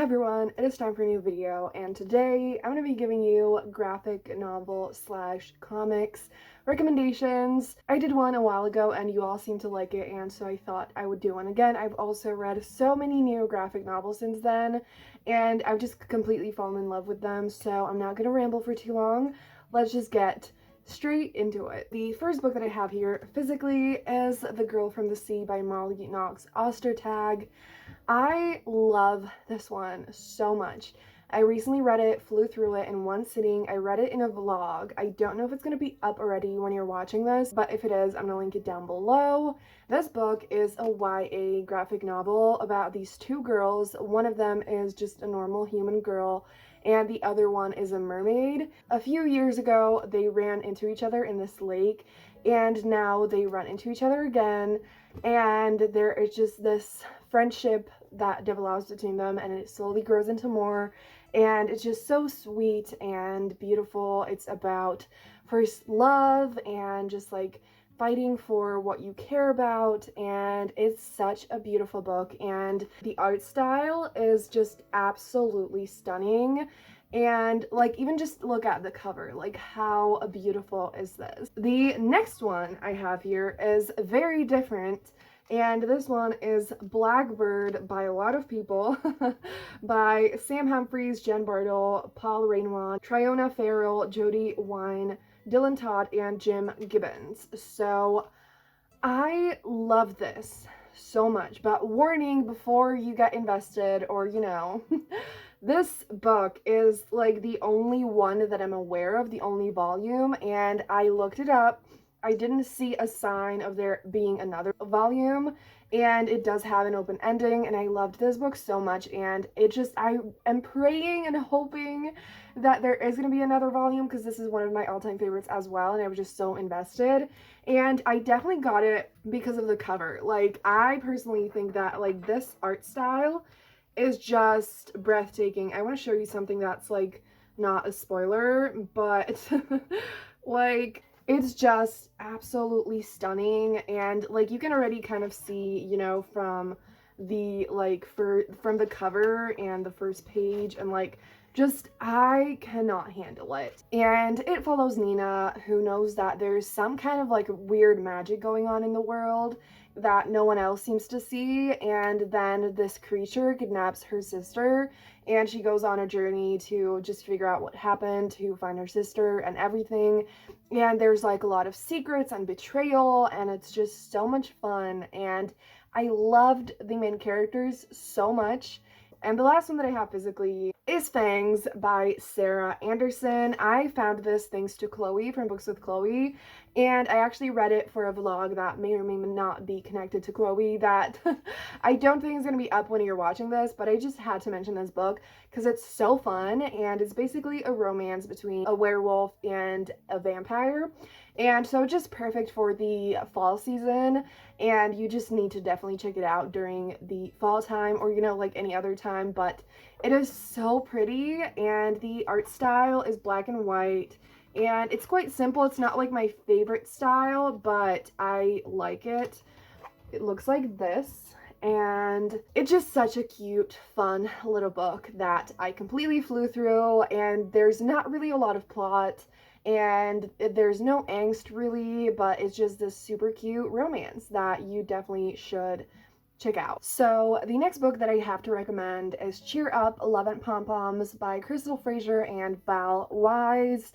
everyone, it is time for a new video, and today I'm going to be giving you graphic novel slash comics recommendations. I did one a while ago and you all seemed to like it, and so I thought I would do one again. I've also read so many new graphic novels since then, and I've just completely fallen in love with them, so I'm not going to ramble for too long. Let's just get straight into it. The first book that I have here physically is The Girl from the Sea by Knox Ostertag. I love this one so much. I recently read it, flew through it in one sitting. I read it in a vlog. I don't know if it's going to be up already when you're watching this, but if it is, I'm going to link it down below. This book is a YA graphic novel about these two girls. One of them is just a normal human girl, and the other one is a mermaid. A few years ago, they ran into each other in this lake, and now they run into each other again, and there is just this friendship that develops between them, and it slowly grows into more, and it's just so sweet and beautiful. It's about first love and just like fighting for what you care about, and it's such a beautiful book, and the art style is just absolutely stunning. And like, even just look at the cover, like how beautiful is this? The next one I have here is very different, and this one is Blackbird by a lot of people by Sam Humphries, Jen Bartel, Paul Rainwan, Triona Farrell, Jody Wine, Dylan Todd, and Jim Gibbons. So I love this so much, but warning before you get invested, or this book is like the only one that I'm aware of, the only volume, and I looked it up. I didn't see a sign of there being another volume, and it does have an open ending, and I loved this book so much, and I am praying and hoping that there is going to be another volume, because this is one of my all-time favorites as well, and I was just so invested. And I definitely got it because of the cover. Like, I personally think that like this art style is just breathtaking. I want to show you something that's like not a spoiler, but like, it's just absolutely stunning, and like you can already kind of see, from the from the cover and the first page, and like just I cannot handle it. And it follows Nina, who knows that there's some kind of like weird magic going on in the world that no one else seems to see, and then this creature kidnaps her sister, and she goes on a journey to just figure out what happened, to find her sister and everything. And there's like a lot of secrets and betrayal, and it's just so much fun, and I loved the main characters so much. And the last one that I have physically is Fangs by Sara Anderson. I found this thanks to Chloe from Books with Chloe, and I actually read it for a vlog that may or may not be connected to Chloe that I don't think is going to be up when you're watching this, but I just had to mention this book because it's so fun, and it's basically a romance between a werewolf and a vampire. And so just perfect for the fall season, and you just need to definitely check it out during the fall time, or like any other time. But it is so pretty, and the art style is black and white, and it's quite simple. It's not like my favorite style, but I like it. It looks like this, and it's just such a cute, fun little book that I completely flew through, and there's not really a lot of plot, and there's no angst really, but it's just this super cute romance that you definitely should check out. So the next book that I have to recommend is Cheer Up, Love and Pom-Poms by Crystal Frasier and Val Wise.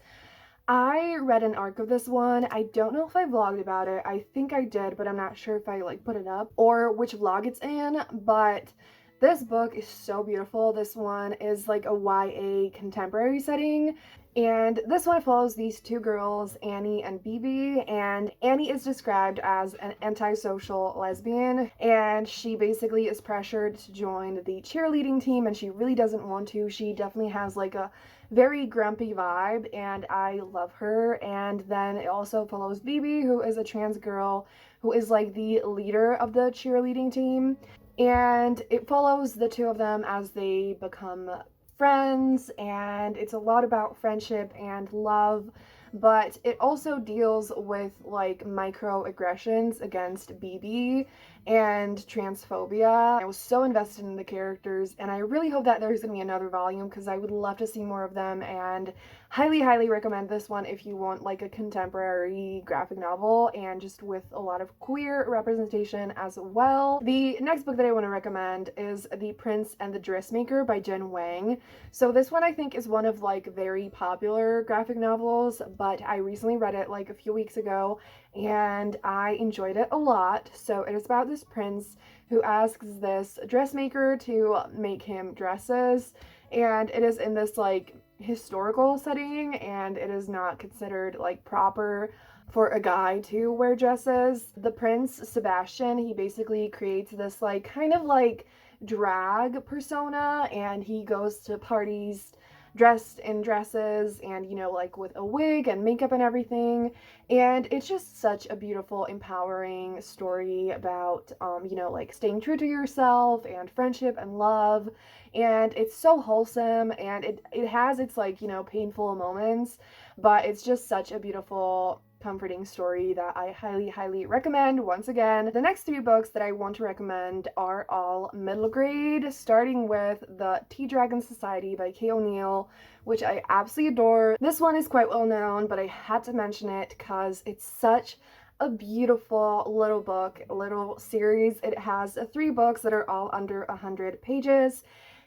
I read an arc of this one. I don't know if I vlogged about it. I think I did, but I'm not sure if I like put it up or which vlog it's in, but this book is so beautiful. This one is like a YA contemporary setting, and this one follows these two girls, Annie and Bibi, and Annie is described as an antisocial lesbian, and she basically is pressured to join the cheerleading team, and she really doesn't want to. She definitely has like a very grumpy vibe, and I love her. And then it also follows Bibi, who is a trans girl who is like the leader of the cheerleading team, and it follows the two of them as they become friends, and it's a lot about friendship and love, but it also deals with like microaggressions against Bibi, and transphobia. I was so invested in the characters, and I really hope that there's gonna be another volume because I would love to see more of them, and highly recommend this one if you want like a contemporary graphic novel and just with a lot of queer representation as well. The next book that I want to recommend is The Prince and the Dressmaker by Wang. So this one I think is one of like very popular graphic novels, but I recently read it like a few weeks ago and I enjoyed it a lot. So it is about this prince who asks this dressmaker to make him dresses, and it is in this like historical setting, and it is not considered like proper for a guy to wear dresses. The prince Sebastian, he basically creates this like kind of like drag persona, and he goes to parties dressed in dresses and, you know, like with a wig and makeup and everything. And it's just such a beautiful, empowering story about, you know, like staying true to yourself and friendship and love. And it's so wholesome, and it has its like, you know, painful moments, but it's just such a beautiful, comforting story that I highly recommend. Once again, the next 3 books that I want to recommend are all middle grade, starting with The Tea Dragon Society by Kay O'Neill, which I absolutely adore. This one is quite well known, but I had to mention it because it's such a beautiful little book, little series. It has 3 books that are all under 100 pages.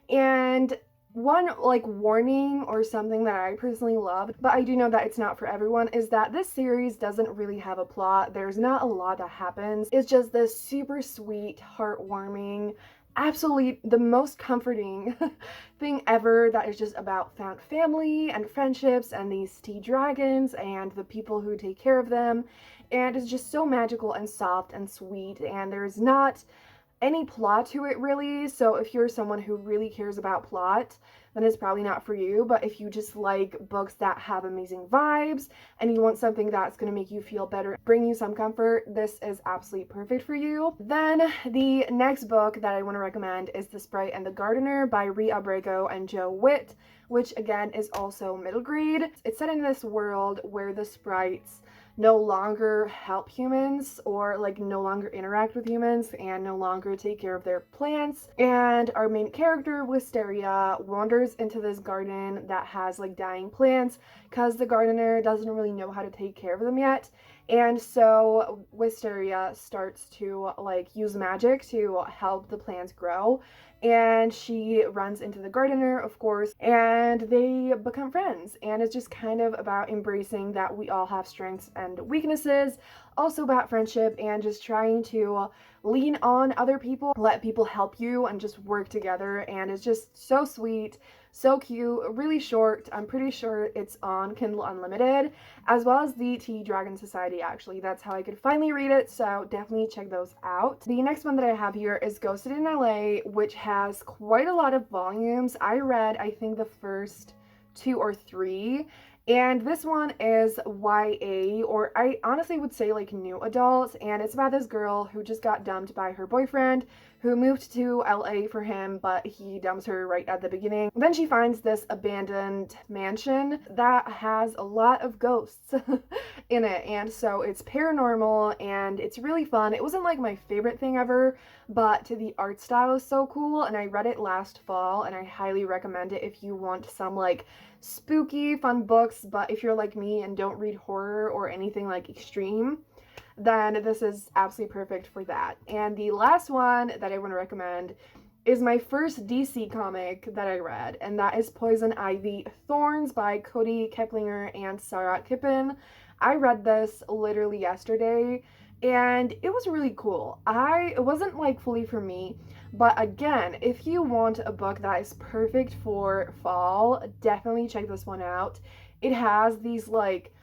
And one like warning or something that I personally loved, but I do know that it's not for everyone, is that this series doesn't really have a plot. There's not a lot that happens. It's just this super sweet, heartwarming, absolutely the most comforting thing ever that is just about found family and friendships and these tea dragons and the people who take care of them. And it's just so magical and soft and sweet, and there's not any plot to it really. So if you're someone who really cares about plot, then it's probably not for you. But if you just like books that have amazing vibes and you want something that's going to make you feel better, bring you some comfort, this is absolutely perfect for you. Then the next book that I want to recommend is The Sprite and the Gardener by Abrego and Whitt, which again is also middle grade. It's set in this world where the sprites no longer help humans, or like no longer interact with humans, and no longer take care of their plants. And our main character, Wisteria, wanders into this garden that has like dying plants because the gardener doesn't really know how to take care of them yet. And so Wisteria starts to like use magic to help the plants grow, and she runs into the gardener, of course, and they become friends. And it's just kind of about embracing that we all have strengths and weaknesses, also about friendship and just trying to lean on other people, let people help you, and just work together. And it's just so sweet, so cute, really short. I'm pretty sure it's on Kindle Unlimited, as well as the Tea Dragon Society, actually. That's how I could finally read it, so definitely check those out. The next one that I have here is Ghosted in LA, which has quite a lot of volumes. I read, I think, the first 2 or 3, and this one is YA, or I honestly would say like new adult, and it's about this girl who just got dumped by her boyfriend, who moved to LA for him, but he dumps her right at the beginning. Then she finds this abandoned mansion that has a lot of ghosts in it, and so it's paranormal and it's really fun. It wasn't like my favorite thing ever, but the art style is so cool, and I read it last fall, and I highly recommend it if you want some like spooky fun books. But if you're like me and don't read horror or anything like extreme, then this is absolutely perfect for that. And the last one that I want to recommend is my first DC comic that I read, and that is Poison Ivy Thorns by Kody, Keplinger, and Sara Kipin. I read this literally yesterday, and it was really cool. It wasn't like fully for me, but again, if you want a book that is perfect for fall, definitely check this one out. It has these like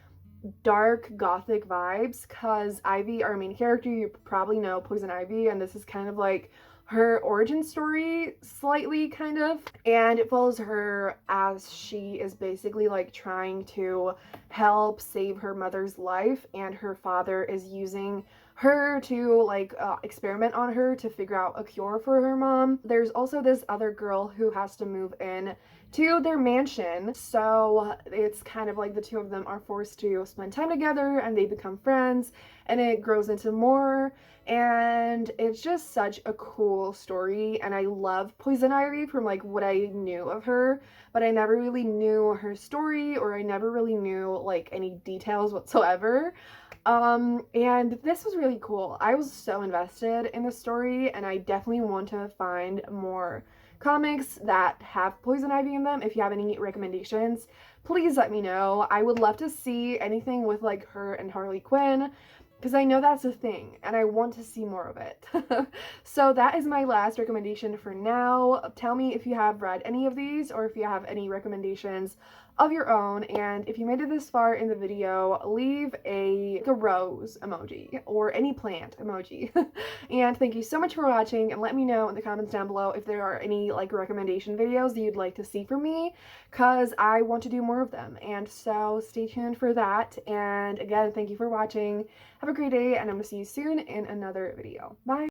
dark gothic vibes because Ivy, our main character, you probably know Poison Ivy, and this is kind of like her origin story, slightly kind of, and it follows her as she is basically like trying to help save her mother's life, and her father is using her to like experiment on her to figure out a cure for her mom. There's also this other girl who has to move in to their mansion, so it's kind of like the two of them are forced to spend time together and they become friends, and it grows into more, and it's just such a cool story. And I love Poison Ivy from like what I knew of her, but I never really knew her story, or I never really knew like any details whatsoever. And this was really cool. I was so invested in the story, and I definitely want to find more comics that have Poison Ivy in them. If you have any recommendations, please let me know. I would love to see anything with like her and Harley Quinn, because I know that's a thing and I want to see more of it. So that is my last recommendation for now. Tell me if you have read any of these, or if you have any recommendations of your own. And if you made it this far in the video, leave a rose emoji or any plant emoji. And thank you so much for watching, and let me know in the comments down below if there are any like recommendation videos that you'd like to see from me, because I want to do more of them. And so stay tuned for that. And again, thank you for watching. Have a great day, and I'm gonna see you soon in another video. Bye.